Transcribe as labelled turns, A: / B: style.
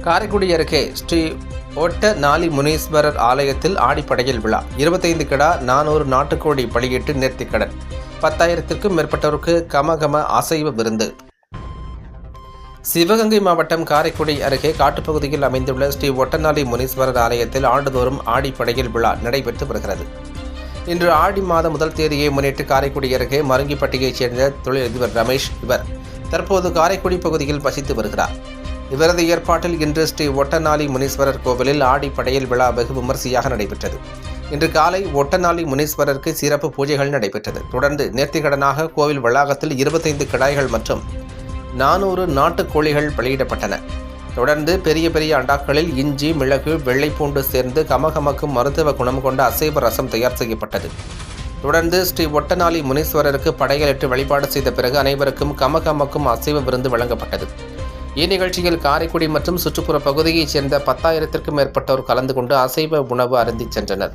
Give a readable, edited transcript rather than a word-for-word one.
A: காரைக்குடி அருகே ஸ்ரீ ஒட்டநாளி முனீஸ்வரர் ஆலயத்தில் ஆடிப்படையில் விழா. 25 கிடா, 400 நாட்டுக்கோழி பலியிட்டு நேர்த்திக்கடன். 10,000க்கும் மேற்பட்டோருக்கு கமகம அசைவ விருந்து. சிவகங்கை மாவட்டம் காரைக்குடி அருகே காட்டுப்பகுதியில் அமைந்துள்ள ஸ்ரீ ஒட்டநாளி முனீஸ்வரர் ஆலயத்தில் ஆண்டுதோறும் ஆடிப்படையில் விழா நடைபெற்று வருகிறது. இன்று ஆடி மாதம் முதல் தேதியை முன்னிட்டு காரைக்குடி அருகே மருங்கிப்பட்டியைச் சேர்ந்த தொழிலதிபர் ரமேஷ் இவர் தற்போது காரைக்குடி பகுதியில் வசித்து வருகிறார். இவரது ஏற்பாட்டில் இன்று ஸ்ரீ ஒட்டநாளி முனீஸ்வரர் கோவிலில் ஆடிப்படையில் விழா வெகு விமரிசையாக நடைபெற்றது. இன்று காலை ஒட்டநாளி முனீஸ்வரருக்கு சிறப்பு பூஜைகள் நடைபெற்றது. தொடர்ந்து நேர்த்திக்கடனாக கோவில் வளாகத்தில் 25 கிடாய்கள் மற்றும் 400 நாட்டுக்கோழிகள் பலியிடப்பட்டன. தொடர்ந்து பெரிய பெரிய அண்டாக்களில் இஞ்சி, மிளகு, வெள்ளைப்பூண்டு சேர்ந்து கமகமக்கும் மருத்துவ குணம் கொண்ட அசைவ ரசம் தயார் செய்யப்பட்டது. தொடர்ந்து ஸ்ரீ ஒட்டநாளி முனீஸ்வரருக்கு படையலிட்டு வழிபாடு செய்த பிறகு அனைவருக்கும் கமகமக்கும் அசைவ விருந்து வழங்கப்பட்டது. இந்நிகழ்ச்சியில் காரைக்குடி மற்றும் சுற்றுப்புற பகுதியைச் சேர்ந்த 10,000க்கும் மேற்பட்டோர் கலந்து கொண்டு அசைவ உணவு அருந்திச் சென்றனர்.